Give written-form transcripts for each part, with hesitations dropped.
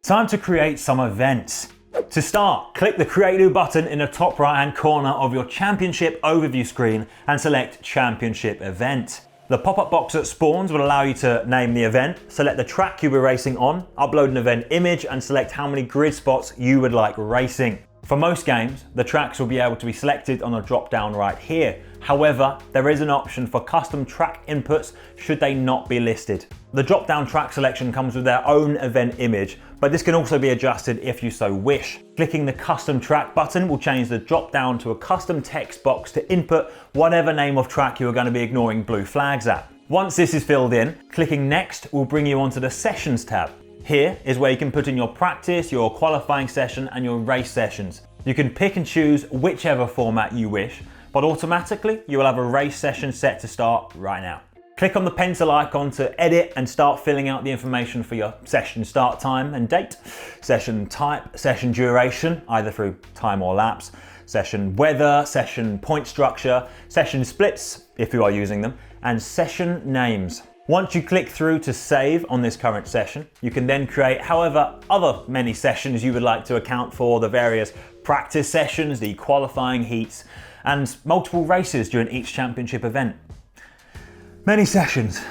Time to create some events. To start, click the Create New button in the top right hand corner of your Championship overview screen and select Championship Event. The pop-up box that spawns will allow you to name the event, select the track you'll be racing on, upload an event image and select how many grid spots you would like racing. For most games, the tracks will be able to be selected on a drop down right here. However, there is an option for custom track inputs should they not be listed. The drop down track selection comes with their own event image, but this can also be adjusted if you so wish. Clicking the custom track button will change the drop down to a custom text box to input whatever name of track you are going to be ignoring blue flags at. Once this is filled in, clicking next will bring you onto the Sessions tab. Here is where you can put in your practice, your qualifying session and your race sessions. You can pick and choose whichever format you wish, but automatically you will have a race session set to start right now. Click on the pencil icon to edit and start filling out the information for your session start time and date, session type, session duration, either through time or laps, session weather, session point structure, session splits if you are using them, and session names. Once you click through to save on this current session, you can then create however other many sessions you would like to account for the various practice sessions, the qualifying heats, and multiple races during each championship event. Many sessions.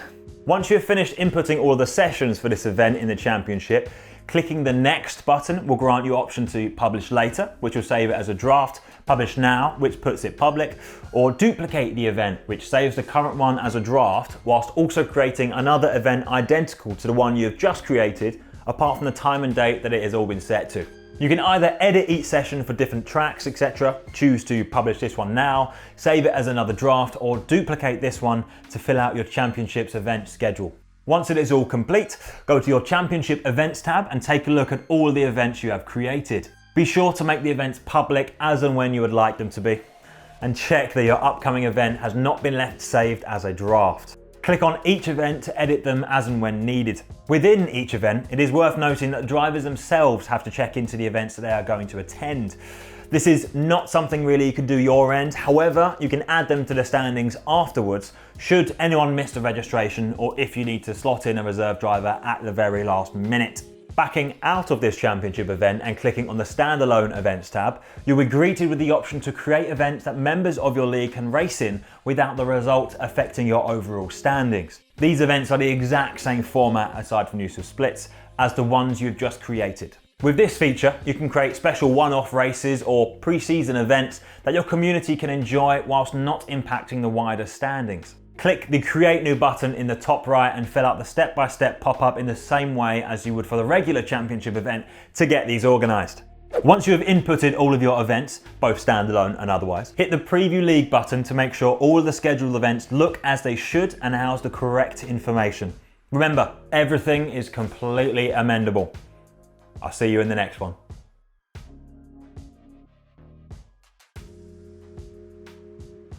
Once you've finished inputting all the sessions for this event in the championship, clicking the next button will grant you option to publish later, which will save it as a draft, publish now, which puts it public, or duplicate the event, which saves the current one as a draft, whilst also creating another event identical to the one you've just created, apart from the time and date that it has all been set to. You can either edit each session for different tracks, etc., choose to publish this one now, save it as another draft, or duplicate this one to fill out your championship's event schedule. Once it is all complete, go to your Championship Events tab and take a look at all the events you have created. Be sure to make the events public as and when you would like them to be, and check that your upcoming event has not been left saved as a draft. Click on each event to edit them as and when needed. Within each event, it is worth noting that drivers themselves have to check into the events that they are going to attend. This is not something really you can do your end, however, you can add them to the standings afterwards should anyone miss the registration or if you need to slot in a reserve driver at the very last minute. Backing out of this championship event and clicking on the standalone events tab, you'll be greeted with the option to create events that members of your league can race in without the result affecting your overall standings. These events are the exact same format, aside from use of splits, as the ones you've just created. With this feature, you can create special one-off races or pre-season events that your community can enjoy whilst not impacting the wider standings. Click the Create New button in the top right and fill out the step-by-step pop-up in the same way as you would for the regular championship event to get these organised. Once you have inputted all of your events, both standalone and otherwise, hit the Preview League button to make sure all of the scheduled events look as they should and house the correct information. Remember, everything is completely amendable. I'll see you in the next one.